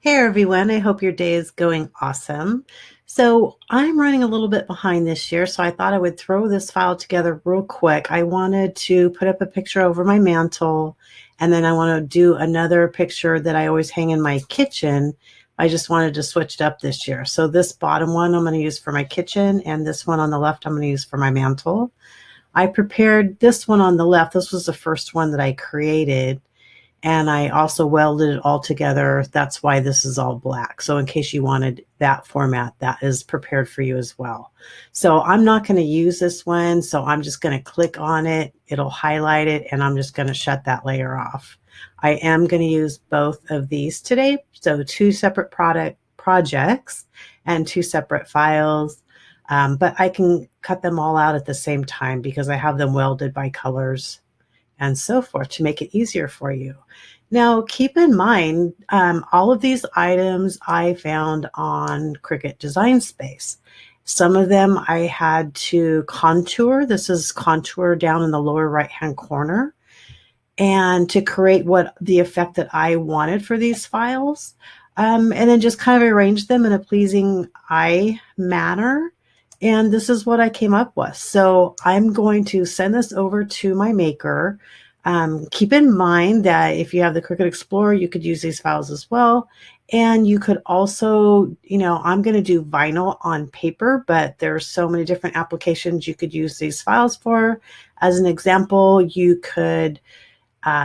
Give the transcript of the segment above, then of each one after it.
Hey everyone, I hope your day is going awesome. So I'm running a little bit behind this year, so I thought I would throw this file together real quick. I wanted to put up a picture over my mantle, and then I want to do another picture that I always hang in my kitchen. I just wanted to switch it up this year. So this bottom one I'm going to use for my kitchen, and this one on the left I'm going to use for my mantle. I prepared this one on the left. This was the first one that I created. And I also welded it all together. That's why this is all black. So in case you wanted that format, that is prepared for you as well. So I'm not going to use this one. So I'm just going to click on it. It'll highlight it and I'm just going to shut that layer off. I am going to use both of these today. So two separate projects and two separate files. But I can cut them all out at the same time because I have them welded by colors and so forth to make it easier for you. Now, keep in mind, all of these items I found on Cricut Design Space. Some of them I had to contour. This is contour down in the lower right-hand corner. And to create what the effect that I wanted for these files. And then just kind of arrange them in a pleasing eye manner. And this is what I came up with. So I'm going to send this over to my maker. Keep in mind that if you have the Cricut Explorer, you could use these files as well. And you could also, I'm going to do vinyl on paper, but there's so many different applications you could use these files for. As an example, you could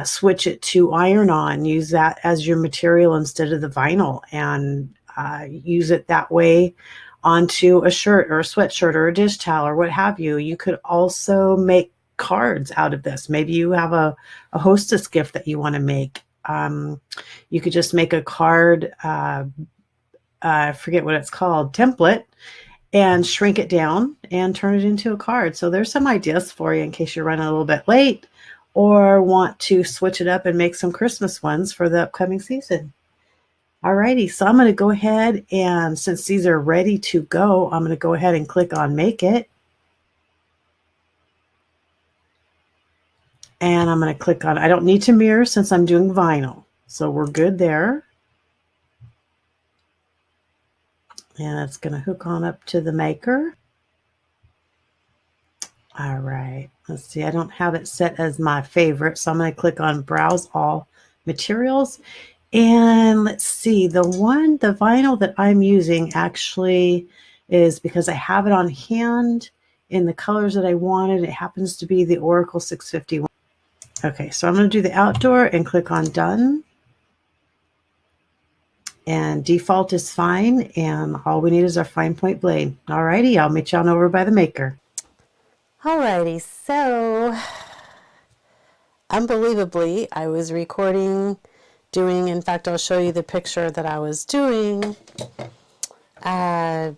switch it to iron-on, use that as your material instead of the vinyl, and use it that way onto a shirt or a sweatshirt or a dish towel or what have you. You could also make cards out of this. Maybe you have a hostess gift that you want to make. You could just make a card, I forget what it's called, template, and shrink it down and turn it into a card. So there's some ideas for you in case you're running a little bit late or want to switch it up and make some Christmas ones for the upcoming season. Alrighty, so I'm going to go ahead and since these are ready to go, I'm going to go ahead and click on Make It. And I'm going to click on, I don't need to mirror since I'm doing vinyl. So we're good there. And it's going to hook on up to the maker. All right, let's see. I don't have it set as my favorite. So I'm going to click on Browse All Materials. And let's see, the vinyl that I'm using actually is because I have it on hand in the colors that I wanted. It happens to be the Oracle 651. Okay, so I'm going to do the outdoor and click on Done. And default is fine. And all we need is our fine point blade. Alrighty, I'll meet you on over by the maker. Alrighty, so unbelievably, I was recording in fact, I'll show you the picture that I was doing, and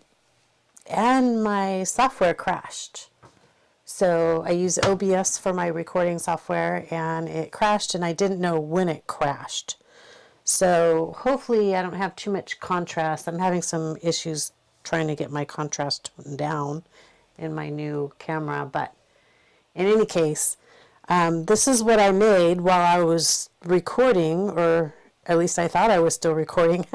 my software crashed. So I use OBS for my recording software, and it crashed, and I didn't know when it crashed. So hopefully I don't have too much contrast. I'm having some issues trying to get my contrast down in my new camera, but in any case, this is what I made while I was recording, or at least I thought I was still recording.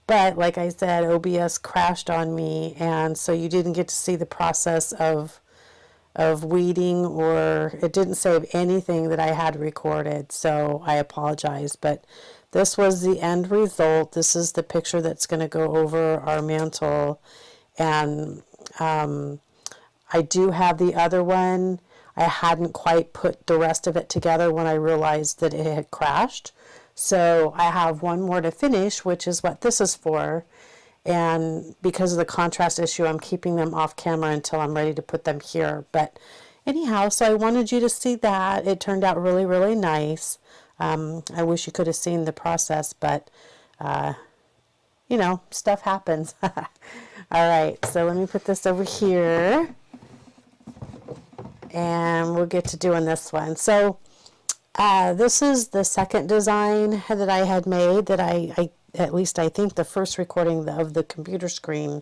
But like I said, OBS crashed on me, and so you didn't get to see the process of weeding, or it didn't save anything that I had recorded. So I apologize, but this was the end result. This is the picture that's going to go over our mantle, and I do have the other one. I hadn't quite put the rest of it together when I realized that it had crashed. So I have one more to finish, which is what this is for. And because of the contrast issue, I'm keeping them off camera until I'm ready to put them here. But anyhow, so I wanted you to see that. It turned out really, really nice. I wish you could have seen the process, but, stuff happens. All right, so let me put this over here. And we'll get to doing this one. So this is the second design that I had made that I at least I think the first recording of the computer screen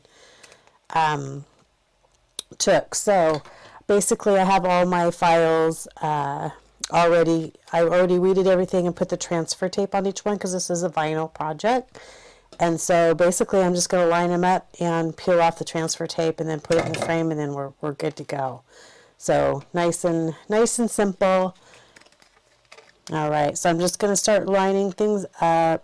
took. So basically I have all my files already. I already weeded everything and put the transfer tape on each one because this is a vinyl project. And so basically I'm just going to line them up and peel off the transfer tape and then put it in the frame, and then we're good to go. So nice and simple. All right, so I'm just going to start lining things up.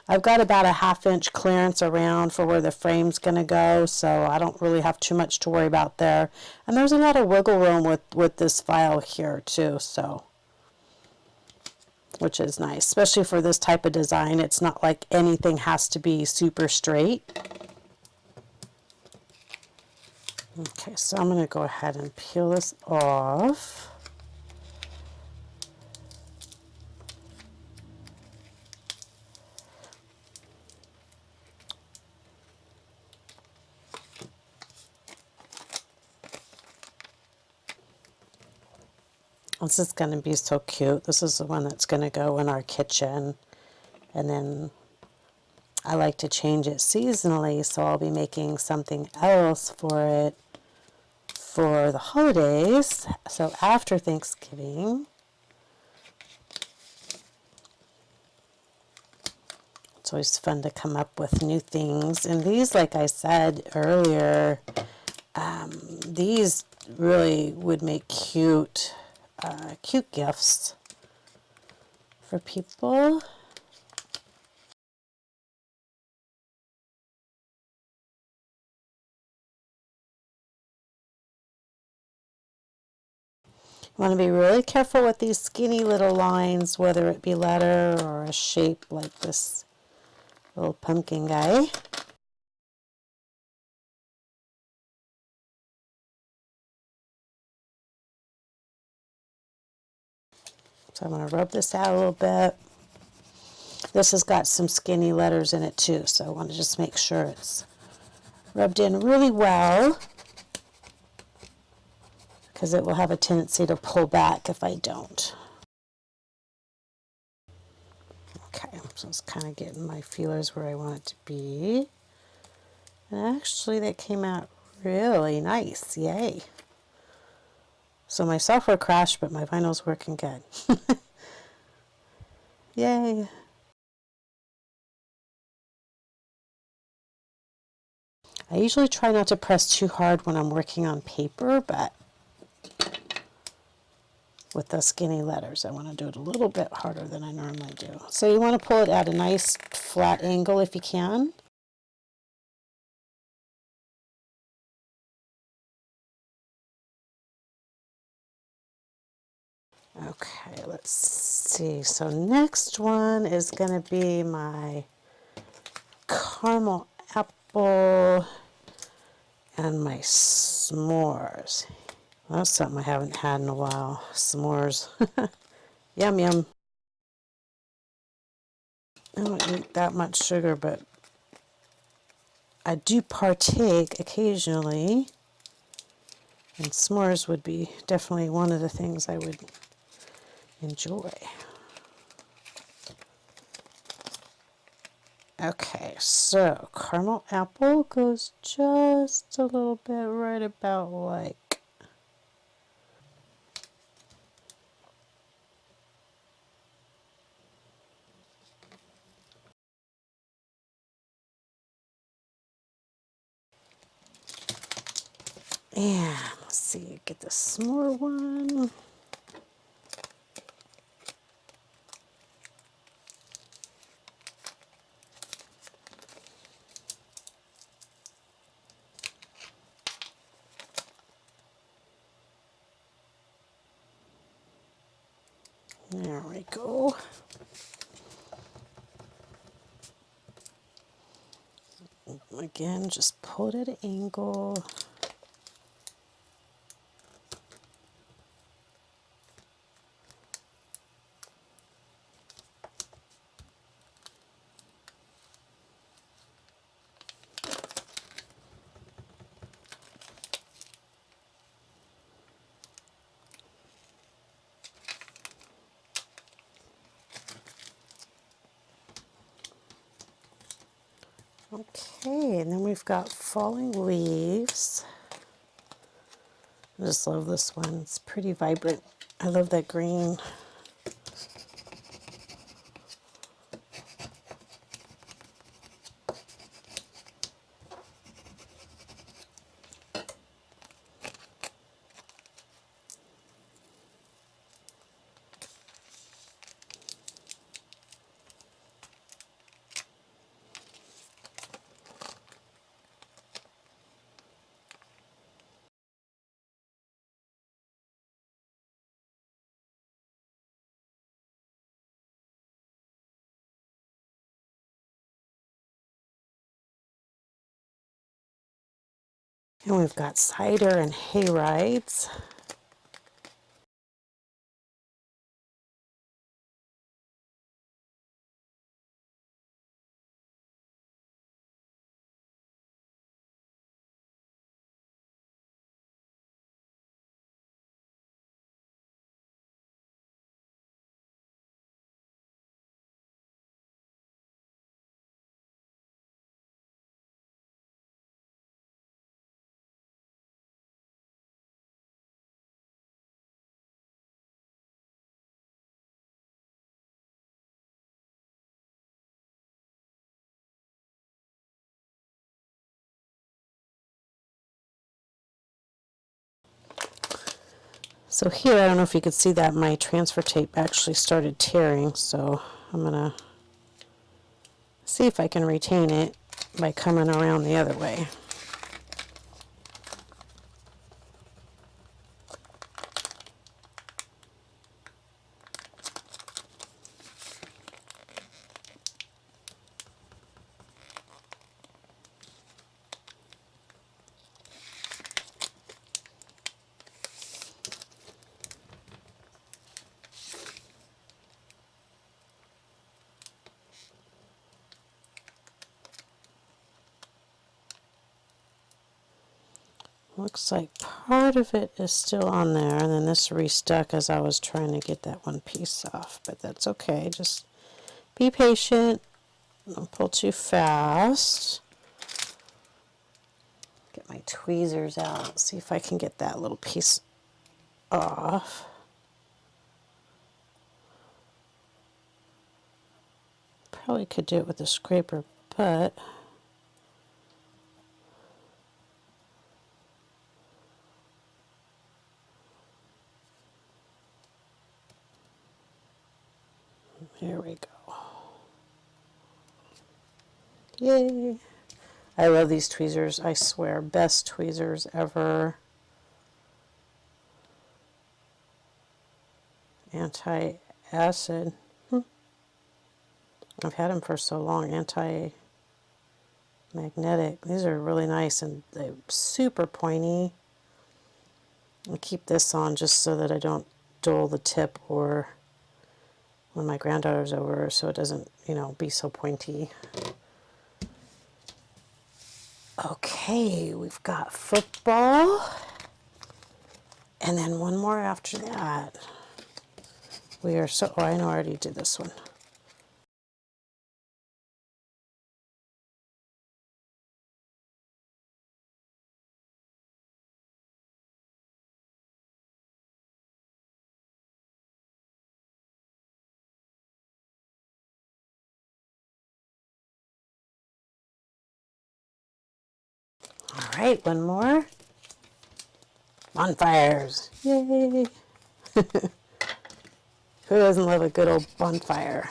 I've got about a 1/2 inch clearance around for where the frame's going to go, so I don't really have too much to worry about there. And there's a lot of wiggle room with this file here too, so, which is nice, especially for this type of design. It's not like anything has to be super straight. Okay, so I'm going to go ahead and peel this off. This is going to be so cute. This is the one that's going to go in our kitchen. And then I like to change it seasonally, so I'll be making something else for it for the holidays. So after Thanksgiving. It's always fun to come up with new things. And these, like I said earlier, these really would make cute gifts for people. You want to be really careful with these skinny little lines, whether it be letter or a shape like this little pumpkin guy. So I'm going to rub this out a little bit. This has got some skinny letters in it too, so I want to just make sure it's rubbed in really well, because it will have a tendency to pull back if I don't. Okay, so it's kind of getting my feelers where I want it to be. And actually that came out really nice, yay. So my software crashed, but my vinyl's working good. Yay. I usually try not to press too hard when I'm working on paper, but with the skinny letters, I want to do it a little bit harder than I normally do. So you want to pull it at a nice flat angle if you can. Okay, let's see. So next one is going to be my caramel apple and my s'mores. Well, that's something I haven't had in a while. S'mores. Yum, yum. I don't eat that much sugar, but I do partake occasionally. And s'mores would be definitely one of the things I would enjoy. Okay, so caramel apple goes just a little bit right about like. And let's see, get the s'more one. There we go. Again, just pull it at an angle. Okay, and then we've got falling leaves. I just love this one. It's pretty vibrant. I love that green. And we've got cider and hay rides. So here, I don't know if you could see that my transfer tape actually started tearing, so I'm gonna see if I can retain it by coming around the other way. Looks like part of it is still on there, and then this restuck as I was trying to get that one piece off, but that's okay. Just be patient. Don't pull too fast. Get my tweezers out, see if I can get that little piece off. Probably could do it with a scraper, but here we go. Yay! I love these tweezers, I swear, best tweezers ever. Anti-acid. I've had them for so long. Anti-magnetic. These are really nice and they're super pointy. I keep this on just so that I don't dull the tip or when my granddaughter's over, so it doesn't, you know, be so pointy. Okay, we've got football. And then one more after that. We are so, oh, I know I already did this one. All right, one more. Bonfires. Yay. Who doesn't love a good old bonfire?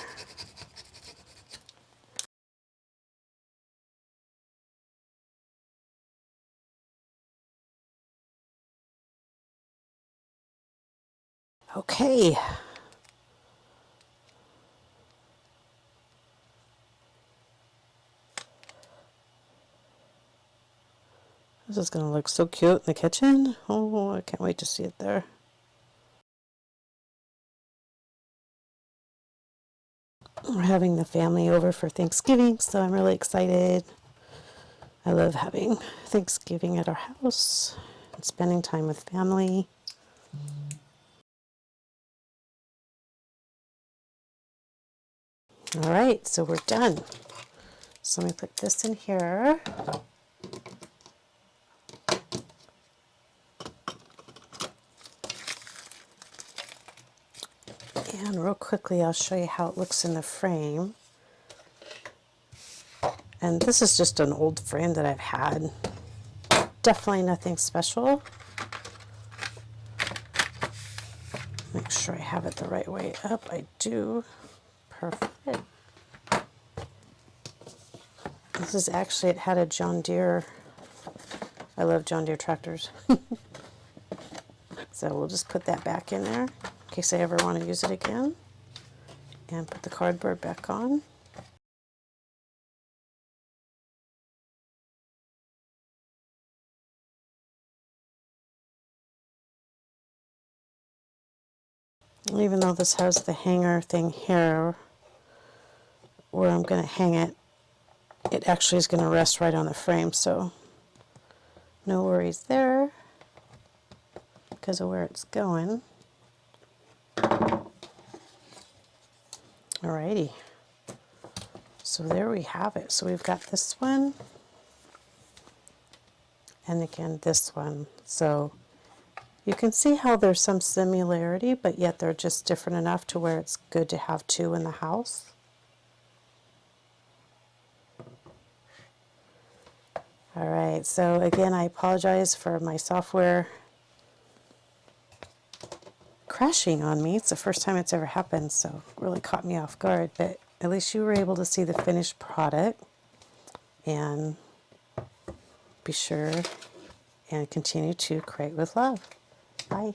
Okay. This is going to look so cute in the kitchen. Oh, I can't wait to see it there. We're having the family over for Thanksgiving, so I'm really excited. I love having Thanksgiving at our house and spending time with family. All right, so we're done. So let me put this in here. And real quickly, I'll show you how it looks in the frame. And this is just an old frame that I've had. Definitely nothing special. Make sure I have it the right way up. I do. Perfect. This is actually, it had a John Deere. I love John Deere tractors. So we'll just put that back in there in case I ever want to use it again. And put the cardboard back on. Even though this has the hanger thing here where I'm going to hang it, it actually is going to rest right on the frame, so no worries there because of where it's going. Alrighty, so there we have it. So we've got this one, and again this one. So you can see how there's some similarity, but yet they're just different enough to where it's good to have two in the house. Alright, so again, I apologize for my software crashing on me. It's the first time it's ever happened, so it really caught me off guard, but at least you were able to see the finished product. And be sure and continue to create with love. Bye.